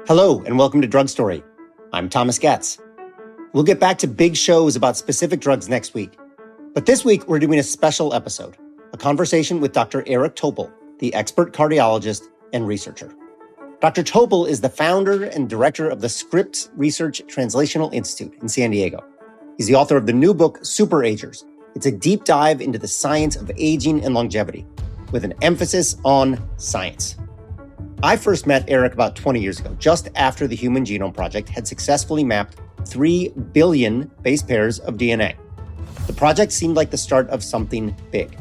Hello, and welcome to Drug Story. I'm Thomas Getz. We'll get back to big shows about specific drugs next week. But this week, we're doing a special episode, a conversation with Dr. Eric Topol, the expert cardiologist and researcher. Dr. Topol is the founder and director of the Scripps Research Translational Institute in San Diego. He's the author of the new book, Super Agers. It's a deep dive into the science of aging and longevity, with an emphasis on science. I first met Eric about 20 years ago, just after the Human Genome Project had successfully mapped 3 billion base pairs of DNA. The project seemed like the start of something big.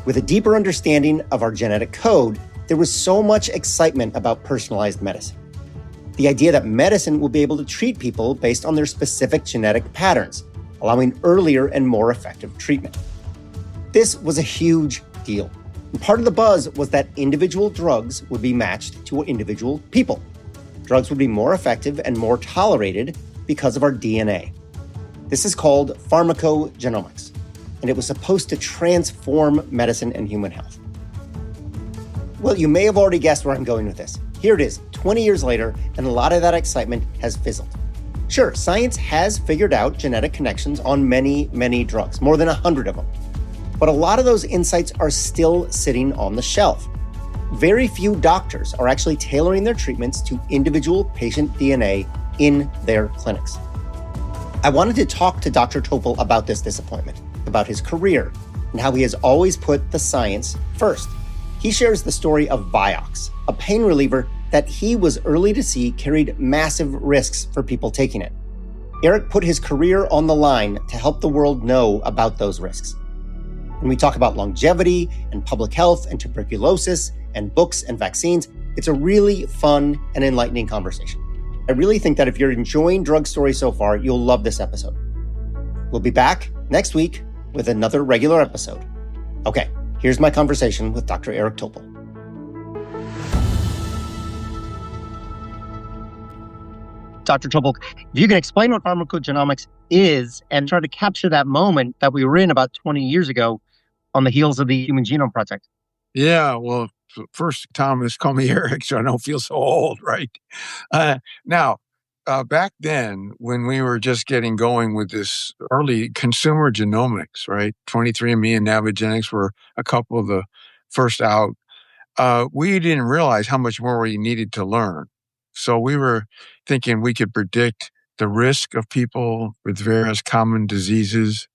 With a deeper understanding of our genetic code, there was so much excitement about personalized medicine. The idea that medicine will be able to treat people based on their specific genetic patterns, allowing earlier and more effective treatment. This was a huge deal. And part of the buzz was that individual drugs would be matched to individual people. Drugs would be more effective and more tolerated because of our DNA. This is called pharmacogenomics, and it was supposed to transform medicine and human health. Well, you may have already guessed where I'm going with this. Here it is, 20 years later, and a lot of that excitement has fizzled. Sure, science has figured out genetic connections on many, many drugs, more than 100 of them. But a lot of those insights are still sitting on the shelf. Very few doctors are actually tailoring their treatments to individual patient DNA in their clinics. I wanted to talk to Dr. Topol about this disappointment, about his career, and how he has always put the science first. He shares the story of Vioxx, a pain reliever that he was early to see carried massive risks for people taking it. Eric put his career on the line to help the world know about those risks. When we talk about longevity and public health and tuberculosis and books and vaccines, it's a really fun and enlightening conversation. I really think that if you're enjoying Drug Story so far, you'll love this episode. We'll be back next week with another regular episode. Okay, here's my conversation with Dr. Eric Topol. Dr. Topol, if you can explain what pharmacogenomics is and try to capture that moment that we were in about 20 years ago on the heels of the Human Genome Project. Yeah, well, first, Thomas, call me Eric so I don't feel so old, right? Now, back then, when we were just getting going with this early consumer genomics, right? 23andMe and Navigenics were a couple of the first out. We didn't realize how much more we needed to learn. So we were thinking we could predict the risk of people with various common diseases,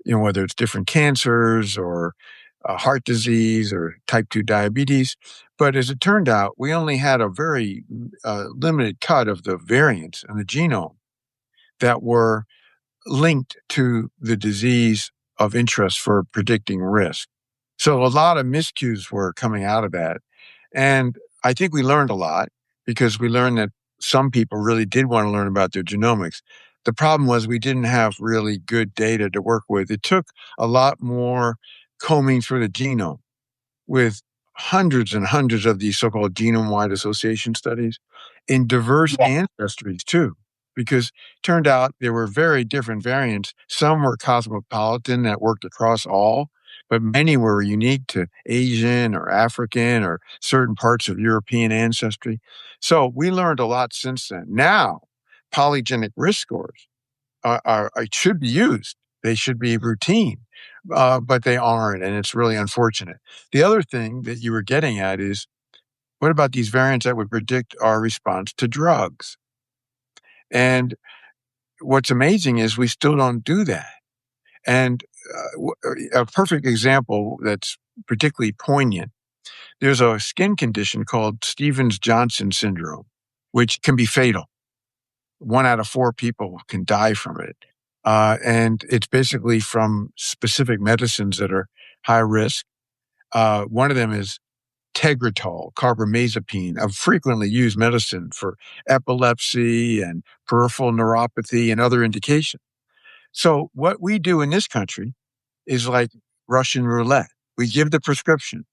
whether it's different cancers or heart disease or type 2 diabetes. But as it turned out, we only had a very limited cut of the variants in the genome that were linked to the disease of interest for predicting risk. So a lot of miscues were coming out of that. And I think we learned a lot because we learned that some people really did want to learn about their genomics. The problem was we didn't have really good data to work with. It took a lot more combing through the genome with hundreds and hundreds of these so-called genome-wide association studies in diverse ancestries too, because it turned out there were very different variants. Some were cosmopolitan that worked across all, but many were unique to Asian or African or certain parts of European ancestry. So we learned a lot since then. Now, polygenic risk scores should be used. They should be routine, but they aren't, and it's really unfortunate. The other thing that you were getting at is, what about these variants that would predict our response to drugs? And what's amazing is we still don't do that. And a perfect example that's particularly poignant, there's a skin condition called Stevens-Johnson syndrome, which can be fatal. 1 out of 4 people can die from it. And it's basically from specific medicines that are high risk. One of them is Tegretol, carbamazepine, a frequently used medicine for epilepsy and peripheral neuropathy and other indications. So what we do in this country is like Russian roulette. We give the prescription.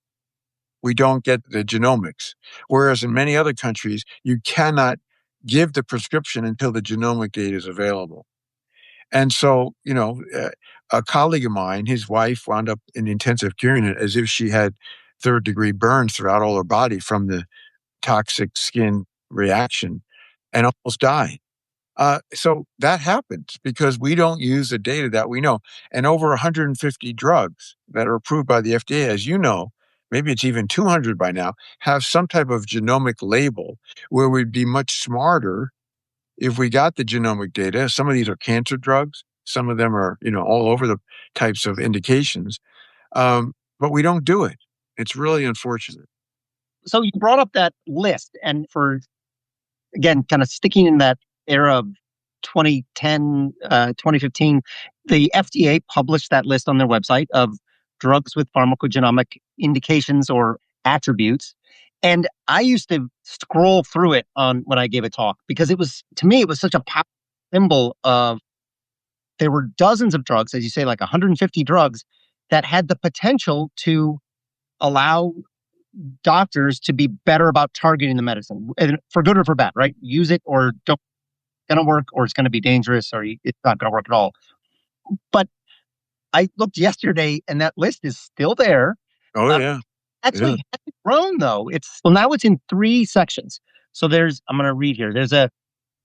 We don't get the genomics. Whereas in many other countries, you cannot give the prescription until the genomic data is available. And so, a colleague of mine, his wife wound up in intensive care unit as if she had third-degree burns throughout all her body from the toxic skin reaction and almost died. So that happens because we don't use the data that we know. And over 150 drugs that are approved by the FDA, as you know, maybe it's even 200 by now, have some type of genomic label where we'd be much smarter if we got the genomic data. Some of these are cancer drugs. Some of them are, all over the types of indications. But we don't do it. It's really unfortunate. So you brought up that list, and for, again, kind of sticking in that era of 2010, 2015, the FDA published that list on their website of drugs with pharmacogenomic indications or attributes. And I used to scroll through it when I gave a talk because to me, it was such a powerful symbol of, there were dozens of drugs, as you say, like 150 drugs that had the potential to allow doctors to be better about targeting the medicine, and for good or for bad, right? Use it or don't, going to work, or it's going to be dangerous, or it's not going to work at all. But I looked yesterday and that list is still there. Oh, yeah. Actually, hasn't grown though. Now it's in 3 sections. So I'm going to read here. There's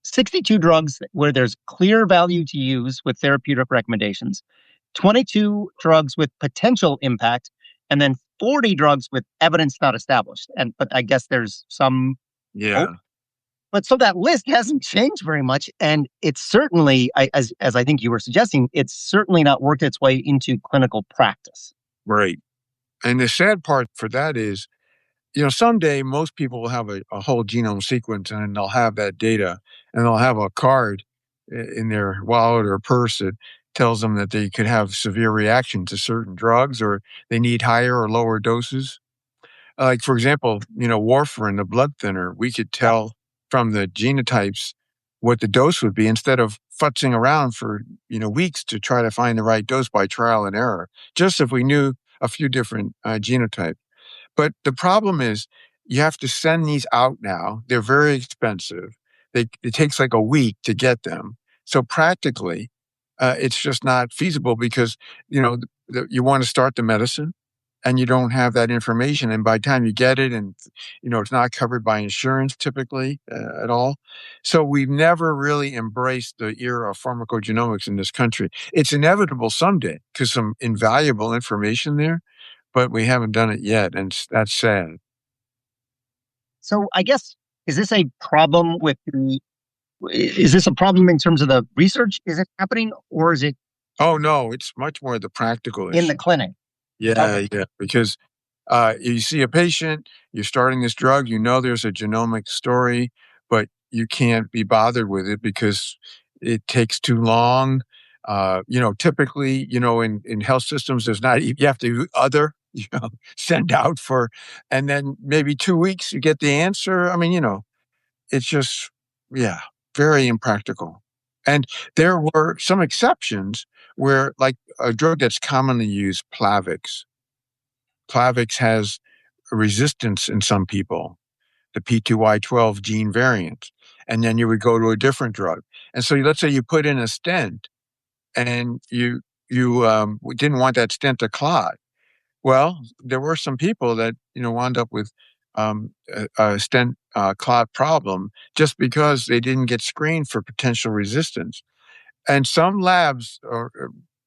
62 drugs where there's clear value to use with therapeutic recommendations, 22 drugs with potential impact, and then 40 drugs with evidence not established. But I guess there's some hope. But so that list hasn't changed very much, and it's certainly, as I think you were suggesting, it's certainly not worked its way into clinical practice. Right. And the sad part for that is, someday most people will have a whole genome sequence and they'll have that data and they'll have a card in their wallet or purse that tells them that they could have severe reaction to certain drugs or they need higher or lower doses. Like, for example, warfarin, the blood thinner, we could tell from the genotypes what the dose would be instead of futzing around for, weeks to try to find the right dose by trial and error, just if we knew a few different genotypes. But the problem is you have to send these out now. They're very expensive. It takes like a week to get them. So practically, it's just not feasible because, you want to start the medicine and you don't have that information. And by the time you get it and, it's not covered by insurance typically at all. So we've never really embraced the era of pharmacogenomics in this country. It's inevitable someday because some invaluable information there, but we haven't done it yet. And that's sad. So I guess, is this a problem in terms of the research? Is it happening, or is it? Oh, no, it's much more the practical issue. In the clinic? Yeah, yeah, because you see a patient, you're starting this drug, there's a genomic story, but you can't be bothered with it because it takes too long. Typically, in health systems, there's not, you have to send out for, and then maybe 2 weeks you get the answer. I mean, it's just, yeah, very impractical. And there were some exceptions where, like a drug that's commonly used, Plavix. Plavix has a resistance in some people, the P2Y12 gene variant. And then you would go to a different drug. And so let's say you put in a stent and you didn't want that stent to clot. Well, there were some people that, wound up with a stent clot problem just because they didn't get screened for potential resistance. And some labs or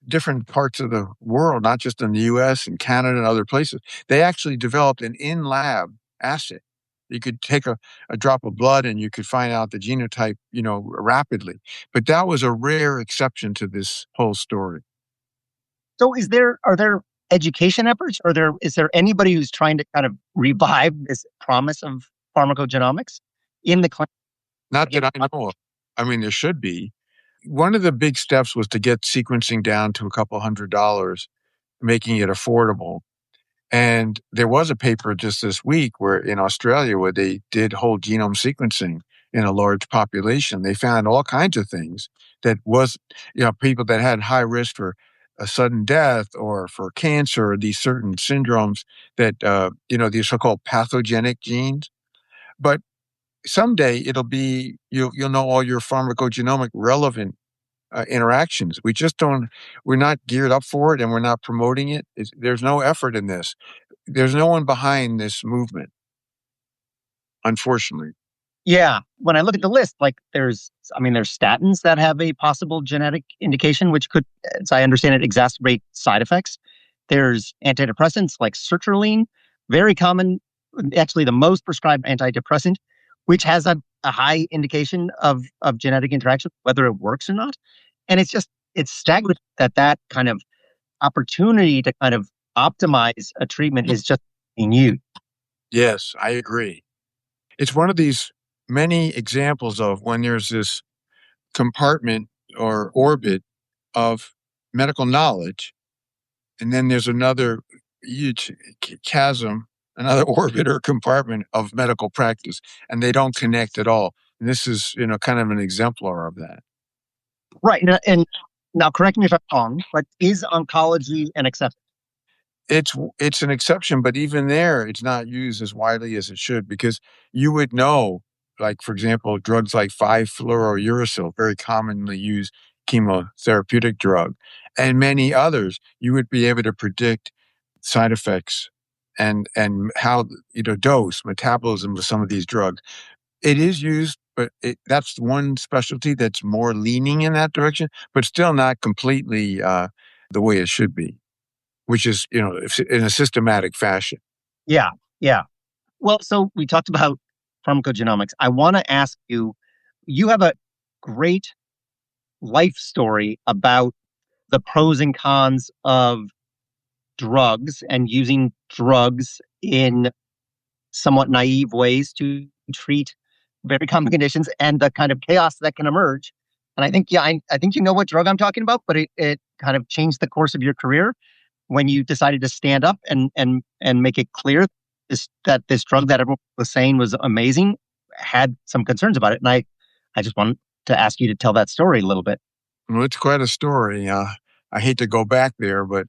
different parts of the world, not just in the US and Canada and other places, they actually developed an in-lab assay. You could take a drop of blood and you could find out the genotype, rapidly. But that was a rare exception to this whole story. So are there education efforts? Is there anybody who's trying to kind of revive this promise of pharmacogenomics in the clinic? Not that I know of. I mean, there should be. One of the big steps was to get sequencing down to a couple $100, making it affordable. And there was a paper just this week in Australia where they did whole genome sequencing in a large population. They found all kinds of things that was, people that had high risk for a sudden death or for cancer, or these certain syndromes that, these so-called pathogenic genes. But someday it'll be, you'll know all your pharmacogenomic relevant interactions. We're not geared up for it and we're not promoting it. There's no effort in this. there's no one behind this movement, unfortunately. Yeah. When I look at the list, like there's statins that have a possible genetic indication, which could, as I understand it, exacerbate side effects. There's antidepressants like sertraline, very common, actually the most prescribed antidepressant, which has a high indication of genetic interaction, whether it works or not. And it's staggering that kind of opportunity to kind of optimize a treatment is just being used. Yes, I agree. It's one of these many examples of when there's this compartment or orbit of medical knowledge, and then there's another huge chasm, another orbit or compartment of medical practice, and they don't connect at all. And this is, kind of an exemplar of that. Right. And now, correct me if I'm wrong, but is oncology an exception? It's an exception, but even there, it's not used as widely as it should, because you would know, like, for example, drugs like 5-fluorouracil, very commonly used chemotherapeutic drug, and many others, you would be able to predict side effects and how, dose, metabolism of some of these drugs. It is used, but that's one specialty that's more leaning in that direction, but still not completely the way it should be, which is, in a systematic fashion. Yeah. Yeah. Well, so we talked about pharmacogenomics. I want to ask you, you have a great life story about the pros and cons of drugs and using drugs in somewhat naive ways to treat very common conditions and the kind of chaos that can emerge. And I think, I think you know what drug I'm talking about, but it kind of changed the course of your career when you decided to stand up and make it clear that this drug that everyone was saying was amazing had some concerns about it. And I just wanted to ask you to tell that story a little bit. Well, it's quite a story. I hate to go back there, but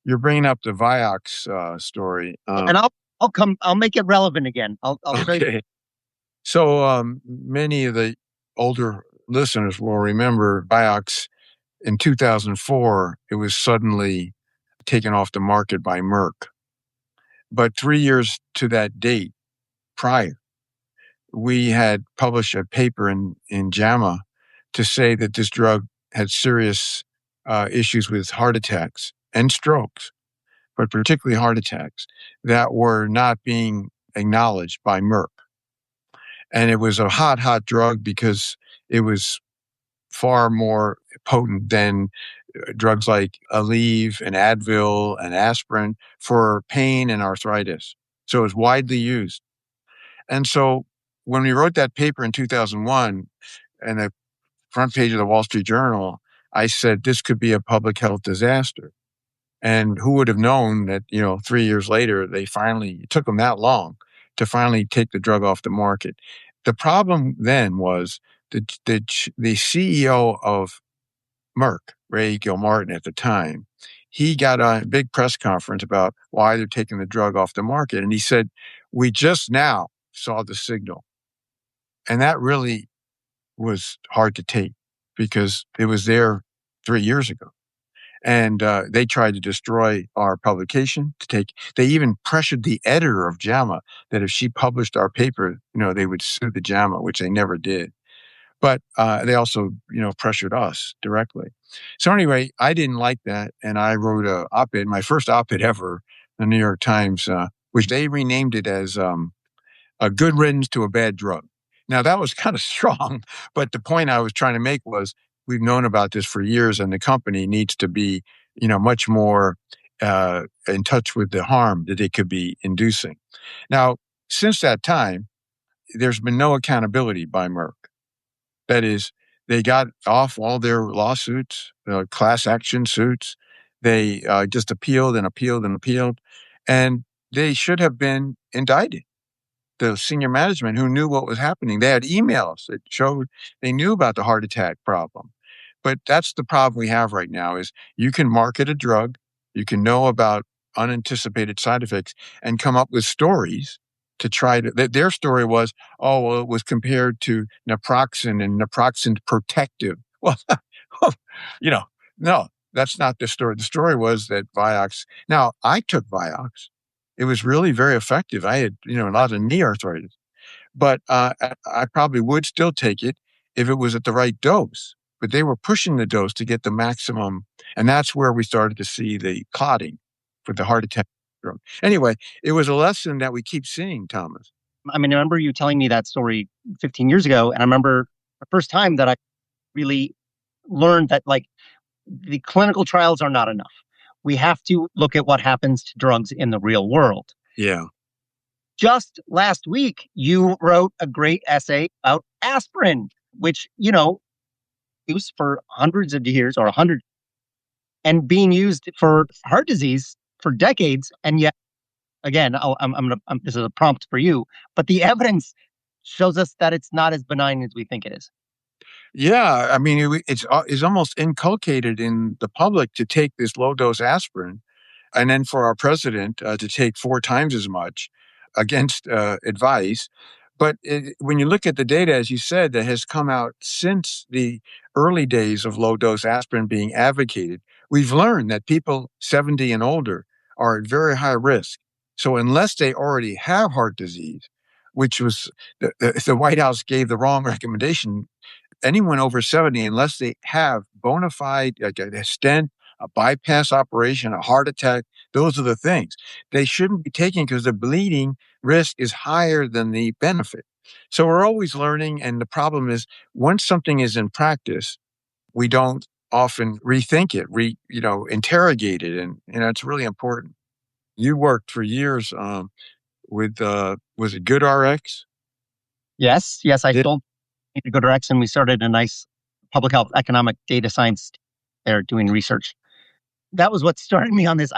you're bringing up the Vioxx story. And I'll make it relevant again. I'll show you. Okay. So many of the older listeners will remember Vioxx in 2004. It was suddenly taken off the market by Merck. But 3 years to that date prior, we had published a paper in JAMA to say that this drug had serious issues with heart attacks and strokes, but particularly heart attacks, that were not being acknowledged by Merck. And it was a hot drug because it was far more potent than drugs like Aleve and Advil and aspirin for pain and arthritis. So it was widely used. And so when we wrote that paper in 2001, and the front page of the Wall Street Journal, I said, this could be a public health disaster. And who would have known that, 3 years later, it took them that long to finally take the drug off the market. The problem then was the CEO of Merck, Ray Gilmartin at the time, he got a big press conference about why they're taking the drug off the market. And he said, we just now saw the signal. And that really was hard to take because it was there 3 years ago. And they tried to destroy our publication. They even pressured the editor of JAMA that if she published our paper, they would sue the JAMA, which they never did. But they also, pressured us directly. So anyway, I didn't like that, and I wrote a op-ed, my first op-ed ever, in the New York Times, which they renamed it as a good riddance to a bad drug. Now, that was kind of strong, but the point I was trying to make was we've known about this for years, and the company needs to be, much more in touch with the harm that it could be inducing. Now, since that time, there's been no accountability by Merck. That is, they got off all their lawsuits, class action suits. They just appealed and appealed and appealed, and they should have been indicted. The senior management who knew what was happening, they had emails that showed they knew about the heart attack problem. But that's the problem we have right now is you can market a drug, you can know about unanticipated side effects and come up with stories to try to, their story was, oh, well, it was compared to naproxen and naproxen's protective. Well, no, that's not the story. The story was that Vioxx, now I took Vioxx it was really very effective. I had, a lot of knee arthritis, but I probably would still take it if it was at the right dose. But they were pushing the dose to get the maximum, and that's where we started to see the clotting for the heart attack drug. Anyway, it was a lesson that we keep seeing, Thomas. I mean, I remember you telling me that story 15 years ago, and I remember the first time that I really learned that like the clinical trials are not enough. We have to look at what happens to drugs in the real world. Yeah. Just last week, you wrote a great essay about aspirin, which, used for hundreds of years or 100 and being used for heart disease for decades. And yet, again, this is a prompt for you, but the evidence shows us that it's not as benign as we think it is. Yeah, I mean, it's almost inculcated in the public to take this low dose aspirin, and then for our president to take 4 times as much against advice. But when you look at the data, as you said, that has come out since the early days of low dose aspirin being advocated, we've learned that people 70 and older are at very high risk. So unless they already have heart disease, which was the White House gave the wrong recommendation, anyone over 70, unless they have bona fide, like a stent, a bypass operation, a heart attack, those are the things they shouldn't be taking because the bleeding risk is higher than the benefit. So we're always learning. And the problem is once something is in practice, we don't often rethink it, interrogate it. And, it's really important. You worked for years with, was it Good RX? Yes, I told you to go to X, and we started a nice public health economic data science there doing research. That was what started me on this.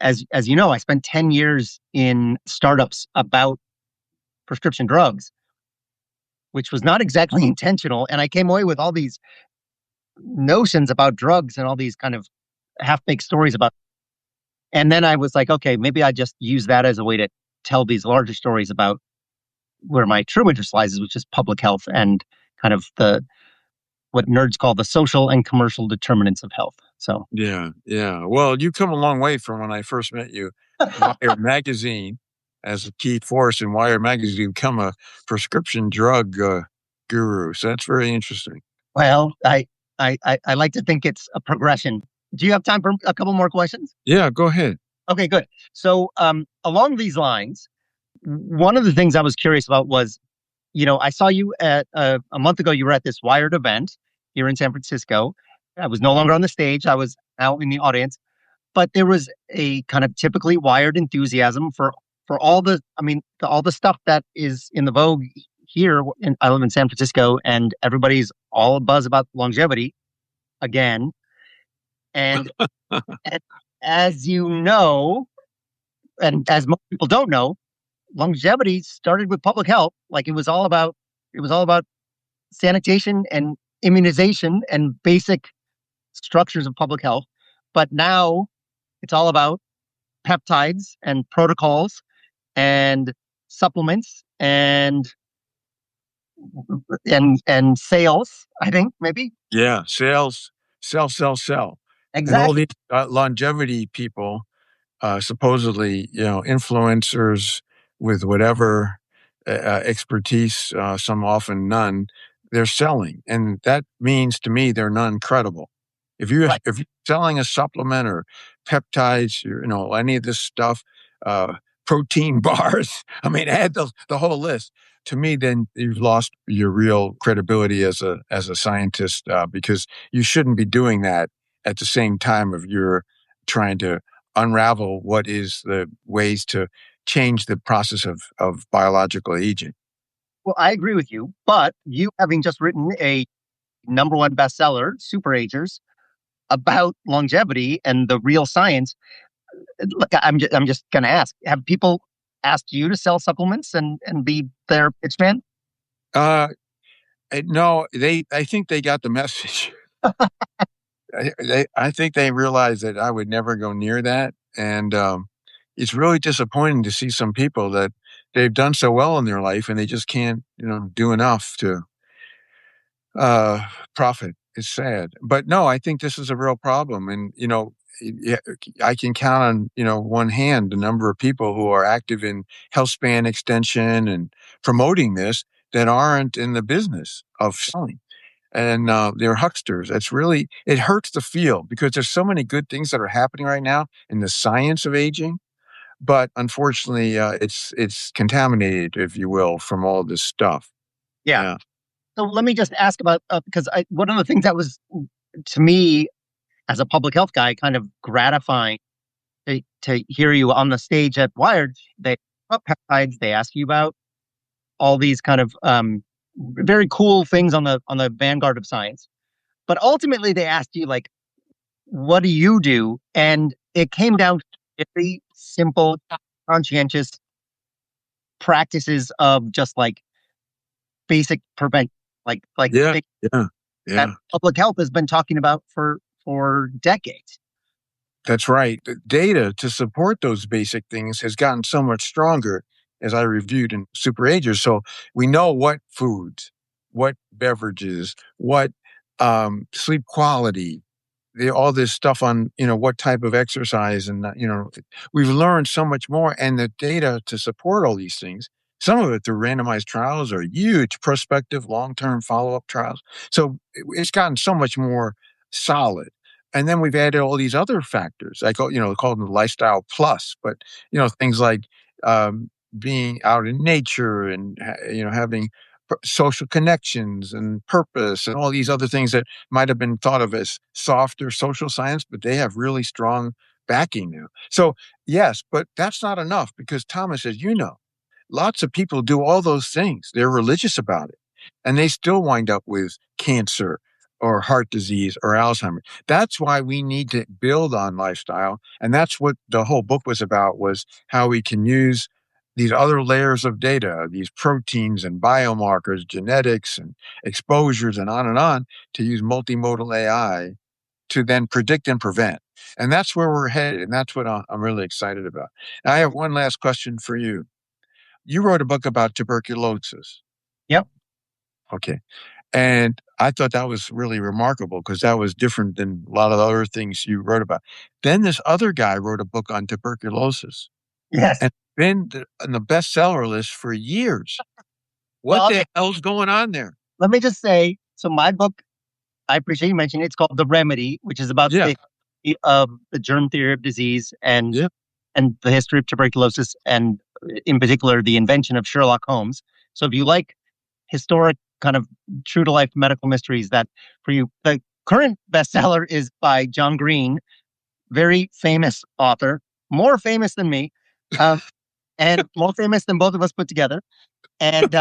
As you know, I spent 10 years in startups about prescription drugs, which was not exactly intentional. And I came away with all these notions about drugs and all these kind of half-baked stories about. And then I was like, okay, maybe I just use that as a way to tell these larger stories about where my true interest lies, which is public health and kind of what nerds call the social and commercial determinants of health. So yeah. Well, you come a long way from when I first met you. Wired magazine as a key force in Wired magazine, become a prescription drug guru. So that's very interesting. Well, I like to think it's a progression. Do you have time for a couple more questions? Yeah, go ahead. Okay, good. So along these lines, one of the things I was curious about was, I saw you at a month ago. You were at this Wired event here in San Francisco. I was no longer on the stage. I was out in the audience, but there was a kind of typically Wired enthusiasm for all all the stuff that is in the vogue here. I live in San Francisco, and everybody's all buzz about longevity again. And, and as you know, and as most people don't know, longevity started with public health. Like it was all about sanitation and immunization and basic structures of public health. But now it's all about peptides and protocols and supplements and sales, I think, maybe. Yeah, sales, sell. And all Exactly. these longevity people, supposedly, influencers with whatever expertise, some often none, they're selling. And that means to me they're non-credible. If you're selling a supplement or peptides, any of this stuff, protein bars, I mean, add the whole list. To me, then you've lost your real credibility as a scientist, because you shouldn't be doing that at the same time of you're trying to unravel what is the ways to change the process of biological aging. Well, I agree with you, but you having just written a #1 bestseller, Super Agers, about longevity and the real science. Look, I'm just going to ask: have people asked you to sell supplements and be their pitch man? No, I think they got the message. I think they realized that I would never go near that. And it's really disappointing to see some people that they've done so well in their life and they just can't, do enough to profit. It's sad. But no, I think this is a real problem. And, I can count on, one hand the number of people who are active in health span extension and promoting this that aren't in the business of selling. And they're hucksters. It hurts the field because there's so many good things that are happening right now in the science of aging. But unfortunately, it's contaminated, if you will, from all this stuff. Yeah. Yeah. So let me just ask about, because one of the things that was, to me, as a public health guy, kind of gratifying to hear you on the stage at Wired. They talk about peptides. They ask you about all these kind of very cool things on the vanguard of science. But ultimately, they asked you, like, what do you do? And it came down to very simple, conscientious practices of just like basic prevention, like Yeah. things Yeah. that Yeah. public health has been talking about for decades. That's right. The data to support those basic things has gotten so much stronger, as I reviewed in Super Agers. So we know what foods, what beverages, what sleep quality, all this stuff on, what type of exercise. And, we've learned so much more. And the data to support all these things, some of it through randomized trials or huge prospective long-term follow-up trials. So it's gotten so much more solid. And then we've added all these other factors. I call them the lifestyle plus, but, things like being out in nature and, having social connections and purpose and all these other things that might have been thought of as softer social science, but they have really strong backing now. So yes, but that's not enough because Thomas, as you know, lots of people do all those things. They're religious about it and they still wind up with cancer or heart disease or Alzheimer's. That's why we need to build on lifestyle. And that's what the whole book was about, was how we can use these other layers of data, these proteins and biomarkers, genetics and exposures and on, to use multimodal AI to then predict and prevent. And that's where we're headed. And that's what I'm really excited about. And I have one last question for you. You wrote a book about tuberculosis. Yep. Okay. And I thought that was really remarkable because that was different than a lot of the other things you wrote about. Then this other guy wrote a book on tuberculosis. Yes. And been on the bestseller list for years. What Well, the hell's going on there? let me just say, so my book, I appreciate you mentioning it. It's called The Remedy, which is about Yeah. the germ theory of disease and Yeah. the history of tuberculosis, and in particular, the invention of Sherlock Holmes. So if you like historic kind of true to life medical mysteries, that for you. The current bestseller is by John Green, very famous author, more famous than me, and more famous than both of us put together. And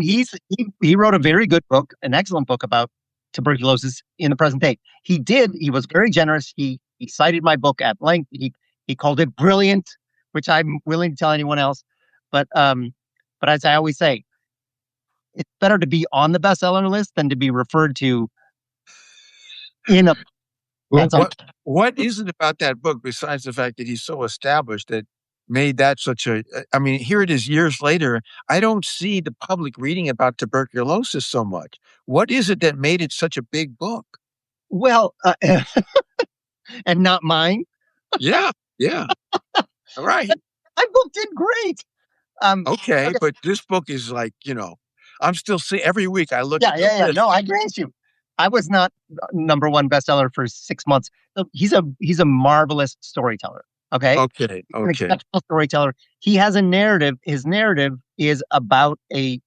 he wrote a very good book, an excellent book about tuberculosis in the present day. He was very generous. He cited my book at length. He called it brilliant, which I'm willing to tell anyone else. But as I always say, it's better to be on the bestseller list than to be referred to in a. Well, what is it about that book besides the fact that he's so established that made that such a, I mean, here it is years later. I don't see the public reading about tuberculosis so much. What is it that made it such a big book? Well, and not mine. Yeah. Yeah. All right. My book did great. Okay. Okay. But this book is like, I'm still seeing every week I look at the Yeah. list. No, I grant you. I was not number one bestseller for 6 months. So he's a marvelous storyteller. Okay. Okay. An Okay. exceptional storyteller. He has a narrative. His narrative is about a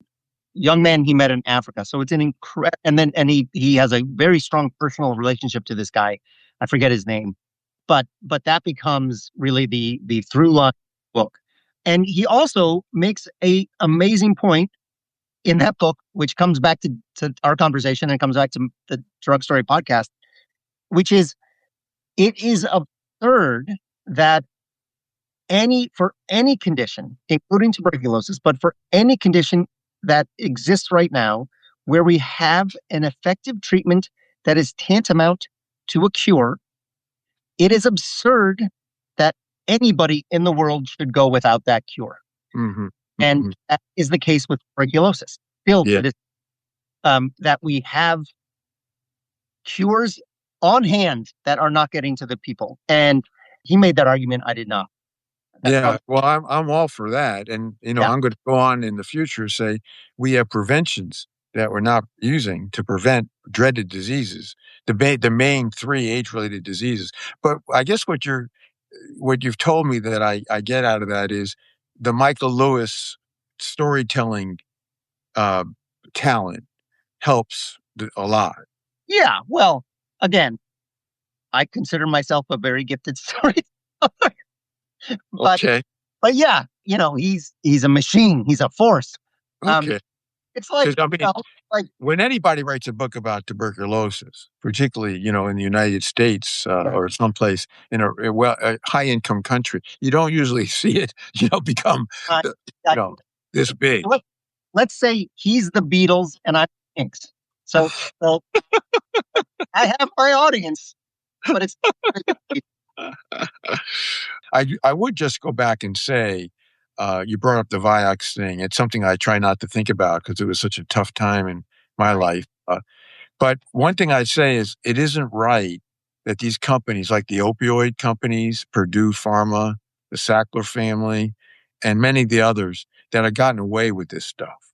young man he met in Africa. So it's an incredible, and he has a very strong personal relationship to this guy. I forget his name, but that becomes really the through line book. And he also makes a amazing point in that book, which comes back to our conversation and comes back to the Drug Story podcast, which is, it is absurd that for any condition, including tuberculosis, but for any condition that exists right now, where we have an effective treatment that is tantamount to a cure, it is absurd that anybody in the world should go without that cure. Mm-hmm. And Mm-hmm. that is the case with tuberculosis. Still, Yeah. that we have cures on hand that are not getting to the people. And he made that argument. I did not. Yeah, well, I'm all for that, and Yeah. I'm going to go on in the future say we have preventions that we're not using to prevent dreaded diseases, the main three age-related diseases. But I guess what you've told me that I get out of that is the Michael Lewis storytelling uh, talent helps a lot. Yeah. Well, again, I consider myself a very gifted storyteller. but Okay, but yeah, he's a machine. He's a force. Um, okay, it's like, because I mean, like when anybody writes a book about tuberculosis, particularly, in the United States or someplace in a high-income country, you don't usually see it, become, uh, the- uh, you know, this big. let's say he's the Beatles and I'm Inks. So I have my audience, but it's I would just go back and say, you brought up the Vioxx thing. It's something I try not to think about because it was such a tough time in my life. But one thing I'd say is it isn't right that these companies like the opioid companies, Purdue Pharma, the Sackler family, and many of the others that have gotten away with this stuff.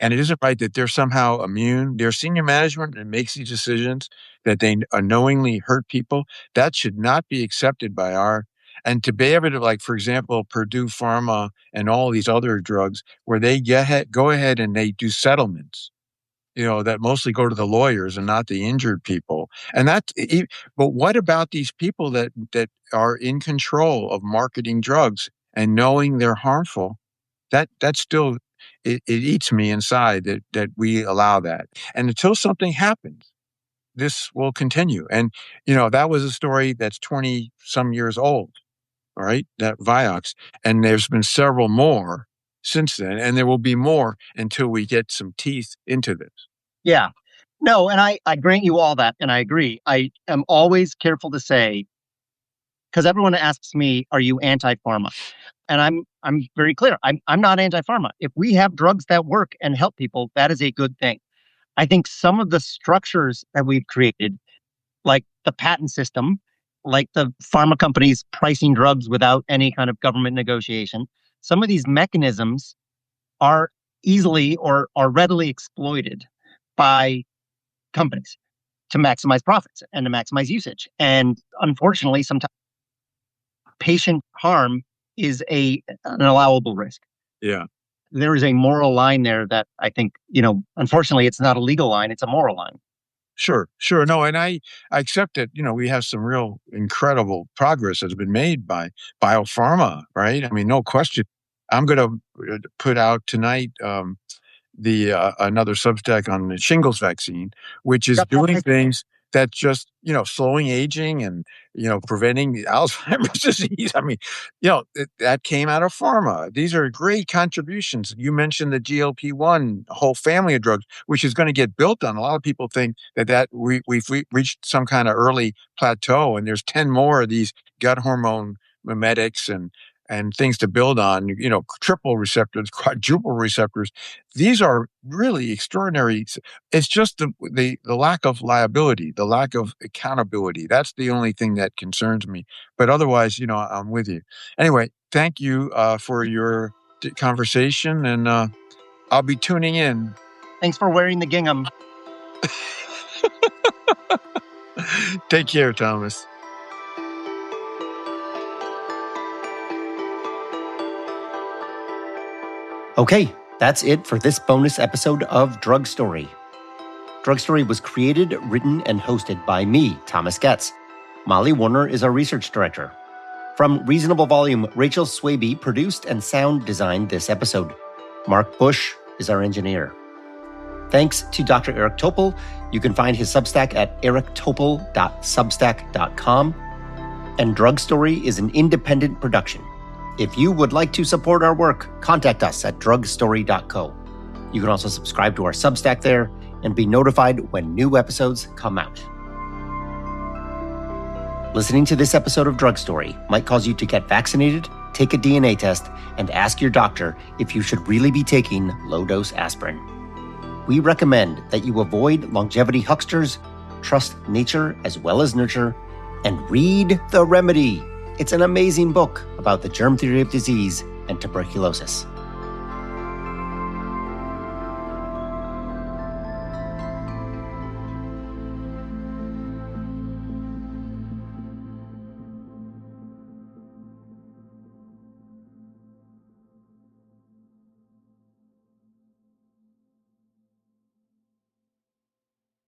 And it isn't right that they're somehow immune. Their senior management that makes these decisions that they unknowingly hurt people. That should not be accepted by and to be able to, like, for example, Purdue Pharma and all these other drugs where they go ahead and they do settlements, that mostly go to the lawyers and not the injured people. And but what about these people that are in control of marketing drugs and knowing they're harmful? That still, it eats me inside that we allow that. And until something happens, this will continue. And, that was a story that's 20 some years old, all right, that Vioxx. And there's been several more since then, and there will be more until we get some teeth into this. Yeah. No, and I grant you all that, and I agree. I am always careful to say, because everyone asks me, "Are you anti-pharma?" And I'm very clear. I'm not anti-pharma. If we have drugs that work and help people, that is a good thing. I think some of the structures that we've created, like the patent system, like the pharma companies pricing drugs without any kind of government negotiation, some of these mechanisms are easily or are readily exploited by companies to maximize profits and to maximize usage. And unfortunately, sometimes patient harm is an allowable risk. Yeah. There is a moral line there that I think, unfortunately, it's not a legal line, it's a moral line. Sure. No, and I accept that, we have some real incredible progress that's been made by biopharma, right? I mean, no question. I'm going to put out tonight the another Substack on the shingles vaccine, which is doing things that just, slowing aging and, preventing the Alzheimer's disease. I mean, that came out of pharma. These are great contributions. You mentioned the GLP-1, a whole family of drugs, which is going to get built on. A lot of people think that we've reached some kind of early plateau, and there's 10 more of these gut hormone mimetics and things to build on, triple receptors, quadruple receptors. These are really extraordinary. It's just the lack of liability, the lack of accountability. That's the only thing that concerns me. But otherwise, I'm with you. Anyway, thank you for your conversation, and I'll be tuning in. Thanks for wearing the gingham. Take care, Thomas. Okay, that's it for this bonus episode of Drug Story. Drug Story was created, written, and hosted by me, Thomas Getz. Molly Warner is our research director. From Reasonable Volume, Rachel Swaby produced and sound designed this episode. Mark Bush is our engineer. Thanks to Dr. Eric Topol. You can find his Substack at erictopol.substack.com. And Drug Story is an independent production. If you would like to support our work, contact us at drugstory.co. You can also subscribe to our Substack there and be notified when new episodes come out. Listening to this episode of Drug Story might cause you to get vaccinated, take a DNA test, and ask your doctor if you should really be taking low-dose aspirin. We recommend that you avoid longevity hucksters, trust nature as well as nurture, and read The Remedy. It's an amazing book about the germ theory of disease and tuberculosis.